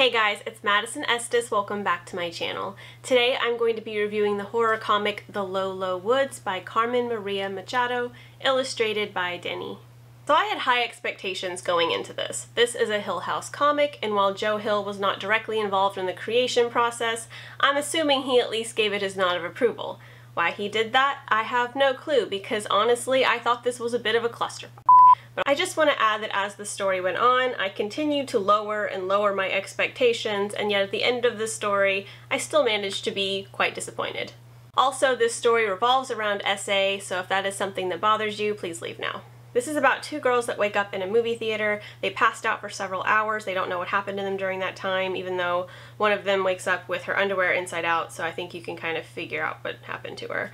Hey guys, it's Madison Estes. Welcome back to my channel. Today I'm going to be reviewing the horror comic The Low, Low Woods by Carmen Maria Macado, illustrated by Denny. So I had high expectations going into this. This is a Hill House comic, and while Joe Hill was not directly involved in the creation process, I'm assuming he at least gave it his nod of approval. Why he did that, I have no clue, because honestly I thought this was a bit of a clusterfuck. But I just want to add that as the story went on, I continued to lower and lower my expectations, and yet at the end of the story, I still managed to be quite disappointed. Also, this story revolves around SA, so if that is something that bothers you, please leave now. This is about two girls that wake up in a movie theater. They passed out for several hours. They don't know what happened to them during that time, even though one of them wakes up with her underwear inside out, so I think you can kind of figure out what happened to her.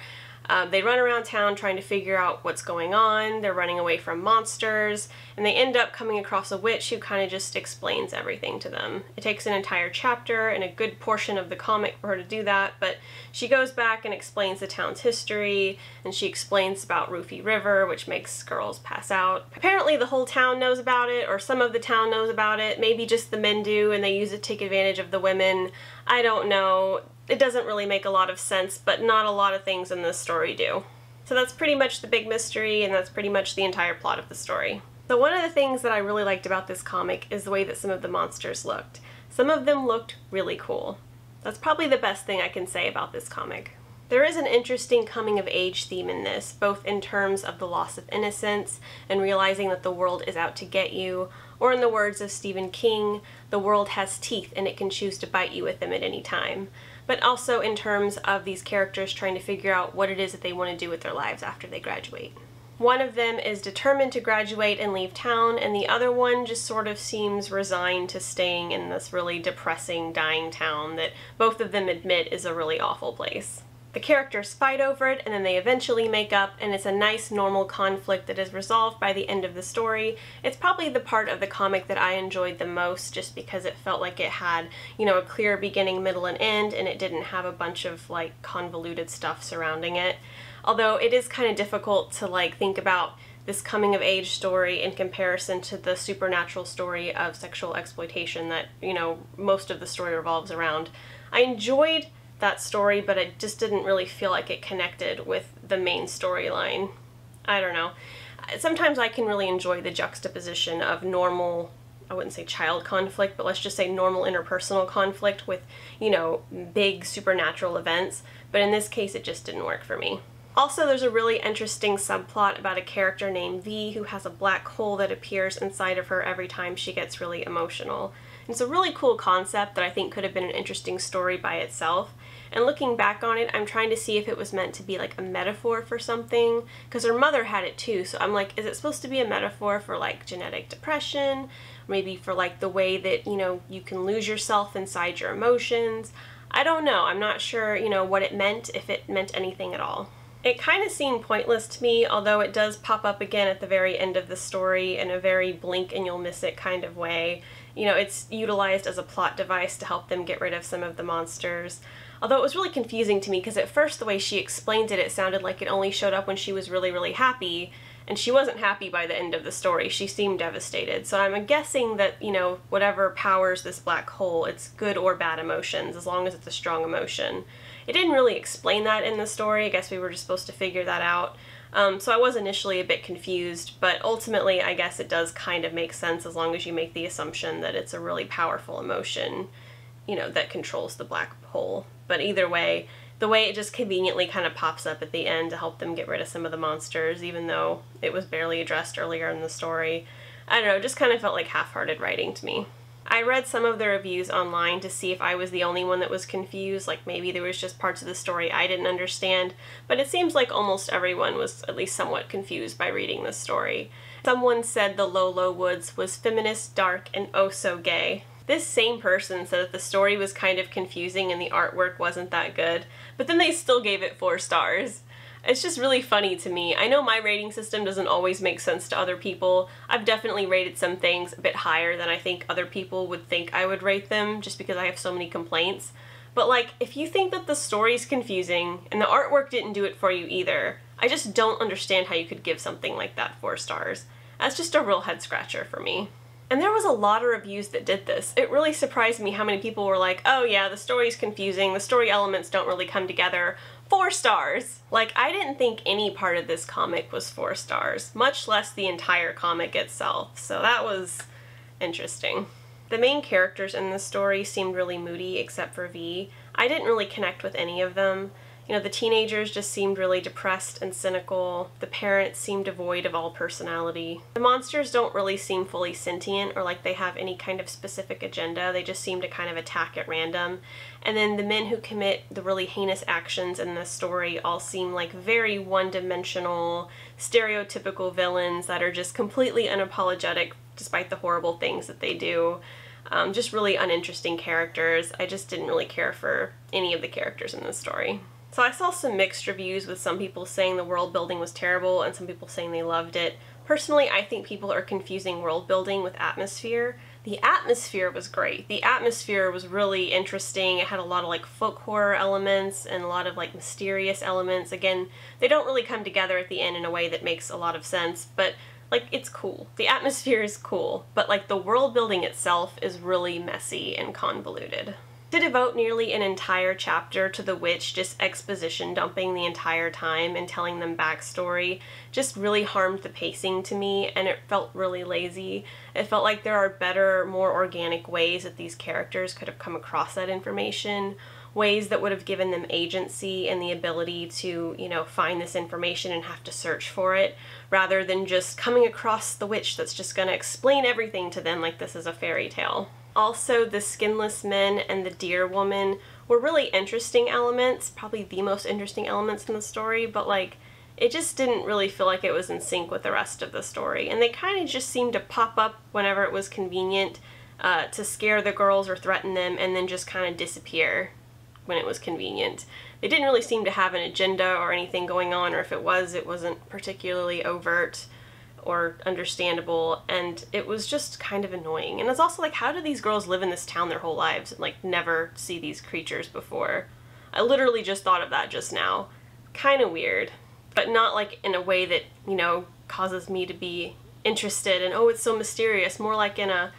They run around town trying to figure out what's going on. They're running away from monsters, and they end up coming across a witch who kind of just explains everything to them. It takes an entire chapter and a good portion of the comic for her to do that, but she goes back and explains the town's history, and she explains about Roofie River, which makes girls pass out. Apparently the whole town knows about it, or some of the town knows about it. Maybe just the men do, and they use it to take advantage of the women. I don't know. It doesn't really make a lot of sense, but not a lot of things in this story do. So that's pretty much the big mystery, and that's pretty much the entire plot of the story. So one of the things that I really liked about this comic is the way that some of the monsters looked. Some of them looked really cool. That's probably the best thing I can say about this comic. There is an interesting coming-of-age theme in this, both in terms of the loss of innocence and realizing that the world is out to get you, or in the words of Stephen King, the world has teeth and it can choose to bite you with them at any time. But also in terms of these characters trying to figure out what it is that they want to do with their lives after they graduate. One of them is determined to graduate and leave town, and the other one just sort of seems resigned to staying in this really depressing, dying town that both of them admit is a really awful place. The characters fight over it, and then they eventually make up, and it's a nice, normal conflict that is resolved by the end of the story. It's probably the part of the comic that I enjoyed the most, just because it felt like it had, a clear beginning, middle, and end, and it didn't have a bunch of, convoluted stuff surrounding it. Although it is kind of difficult to, think about this coming-of-age story in comparison to the supernatural story of sexual exploitation that, most of the story revolves around. I enjoyed that story, but I just didn't really feel like it connected with the main storyline. I don't know. Sometimes I can really enjoy the juxtaposition of normal, I wouldn't say child conflict, but let's just say normal interpersonal conflict with, big supernatural events, but in this case it just didn't work for me. Also, there's a really interesting subplot about a character named V who has a black hole that appears inside of her every time she gets really emotional. It's a really cool concept that I think could have been an interesting story by itself. And looking back on it, I'm trying to see if it was meant to be like a metaphor for something, because her mother had it too, so I'm like, is it supposed to be a metaphor for genetic depression? Maybe for the way that, you can lose yourself inside your emotions? I don't know. I'm not sure, what it meant, if it meant anything at all. It kind of seemed pointless to me, although it does pop up again at the very end of the story in a very blink and you'll miss it kind of way. It's utilized as a plot device to help them get rid of some of the monsters. Although it was really confusing to me because at first the way she explained it, it sounded like it only showed up when she was really, really happy, and she wasn't happy by the end of the story. She seemed devastated. So I'm guessing that, whatever powers this black hole, it's good or bad emotions, as long as it's a strong emotion. It didn't really explain that in the story. I guess we were just supposed to figure that out. So I was initially a bit confused, but ultimately I guess it does kind of make sense as long as you make the assumption that it's a really powerful emotion, that controls the black hole. But either way, the way it just conveniently kind of pops up at the end to help them get rid of some of the monsters, even though it was barely addressed earlier in the story, I don't know, it just kind of felt like half-hearted writing to me. I read some of the reviews online to see if I was the only one that was confused, like maybe there was just parts of the story I didn't understand, but it seems like almost everyone was at least somewhat confused by reading this story. Someone said The Low, Low Woods was feminist, dark, and oh so gay. This same person said that the story was kind of confusing and the artwork wasn't that good, but then they still gave it 4 stars. It's just really funny to me. I know my rating system doesn't always make sense to other people. I've definitely rated some things a bit higher than I think other people would think I would rate them, just because I have so many complaints. But if you think that the story's confusing and the artwork didn't do it for you either, I just don't understand how you could give something like that 4 stars. That's just a real head scratcher for me. And there was a lot of reviews that did this. It really surprised me how many people were like, oh yeah, the story's confusing, the story elements don't really come together. 4 stars! Like, I didn't think any part of this comic was 4 stars, much less the entire comic itself, so that was interesting. The main characters in this story seemed really moody except for V. I didn't really connect with any of them. You know, the teenagers just seemed really depressed and cynical. The parents seemed devoid of all personality. The monsters don't really seem fully sentient or like they have any kind of specific agenda. They just seem to kind of attack at random. And then the men who commit the really heinous actions in this story all seem like very one-dimensional, stereotypical villains that are just completely unapologetic despite the horrible things that they do. Just really uninteresting characters. I just didn't really care for any of the characters in this story. So I saw some mixed reviews with some people saying the world building was terrible and some people saying they loved it. Personally, I think people are confusing world building with atmosphere. The atmosphere was great. The atmosphere was really interesting. It had a lot of like folk horror elements and a lot of like mysterious elements. Again, they don't really come together at the end in a way that makes a lot of sense, but like, it's cool. The atmosphere is cool, but like the world building itself is really messy and convoluted. To devote nearly an entire chapter to the witch just exposition dumping the entire time and telling them backstory just really harmed the pacing to me, and it felt really lazy. It felt like there are better, more organic ways that these characters could have come across that information, ways that would have given them agency and the ability to, you know, find this information and have to search for it, rather than just coming across the witch that's just gonna explain everything to them like this is a fairy tale. Also, the skinless men and the deer woman were really interesting elements, probably the most interesting elements in the story, but like, it just didn't really feel like it was in sync with the rest of the story. And they kind of just seemed to pop up whenever it was convenient to scare the girls or threaten them, and then just kind of disappear when it was convenient. They didn't really seem to have an agenda or anything going on, or if it was, it wasn't particularly overt or understandable, and it was just kind of annoying. And it's also like, how do these girls live in this town their whole lives and like never see these creatures before? I literally just thought of that just now. Kind of weird, but not like in a way that, you know, causes me to be interested and, oh, it's so mysterious. More like in a,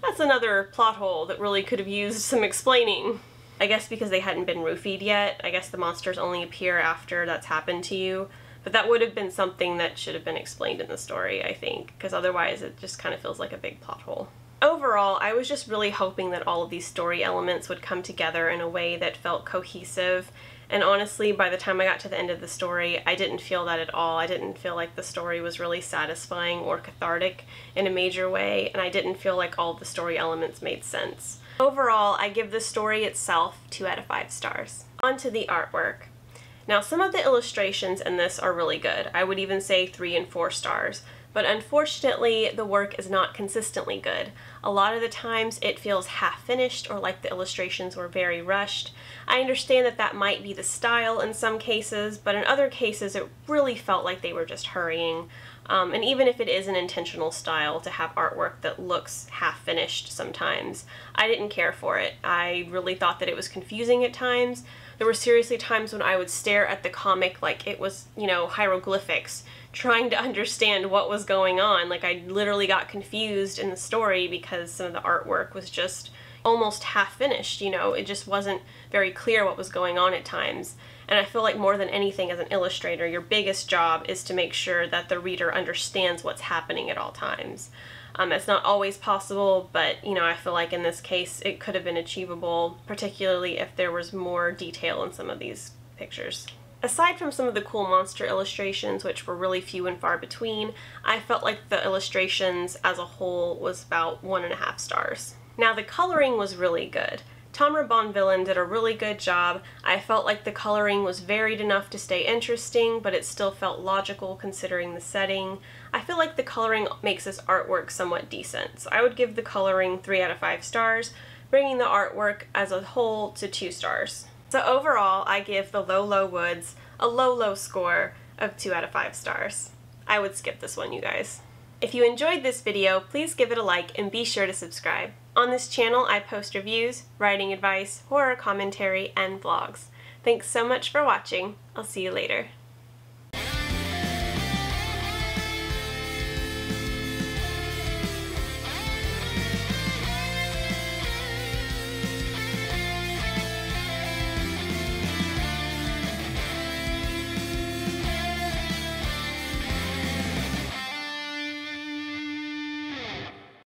that's another plot hole that really could have used some explaining. I guess because they hadn't been roofied yet. I guess the monsters only appear after that's happened to you. But that would have been something that should have been explained in the story, I think, because otherwise it just kind of feels like a big plot hole. Overall, I was just really hoping that all of these story elements would come together in a way that felt cohesive, and honestly, by the time I got to the end of the story, I didn't feel that at all. I didn't feel like the story was really satisfying or cathartic in a major way, and I didn't feel like all of the story elements made sense. Overall, I give the story itself 2 out of 5 stars. On to the artwork. Now, some of the illustrations in this are really good. I would even say 3 and 4 stars, but unfortunately the work is not consistently good. A lot of the times it feels half-finished or like the illustrations were very rushed. I understand that that might be the style in some cases, but in other cases it really felt like they were just hurrying. And even if it is an intentional style to have artwork that looks half-finished sometimes, I didn't care for it. I really thought that it was confusing at times. There were seriously times when I would stare at the comic like it was, you know, hieroglyphics, trying to understand what was going on. Like, I literally got confused in the story because some of the artwork was just almost half-finished, you know? It just wasn't very clear what was going on at times. And I feel like more than anything as an illustrator, your biggest job is to make sure that the reader understands what's happening at all times. It's not always possible, but, you know, I feel like in this case it could have been achievable, particularly if there was more detail in some of these pictures. Aside from some of the cool monster illustrations, which were really few and far between, I felt like the illustrations as a whole was about 1.5 stars. Now, the coloring was really good. Tamra Bonvillain did a really good job. I felt like the coloring was varied enough to stay interesting, but it still felt logical considering the setting. I feel like the coloring makes this artwork somewhat decent, so I would give the coloring 3 out of 5 stars, bringing the artwork as a whole to 2 stars. So overall, I give The Low, Low Woods a low score of 2 out of 5 stars. I would skip this one, you guys. If you enjoyed this video, please give it a like and be sure to subscribe. On this channel, I post reviews, writing advice, horror commentary, and vlogs. Thanks so much for watching. I'll see you later.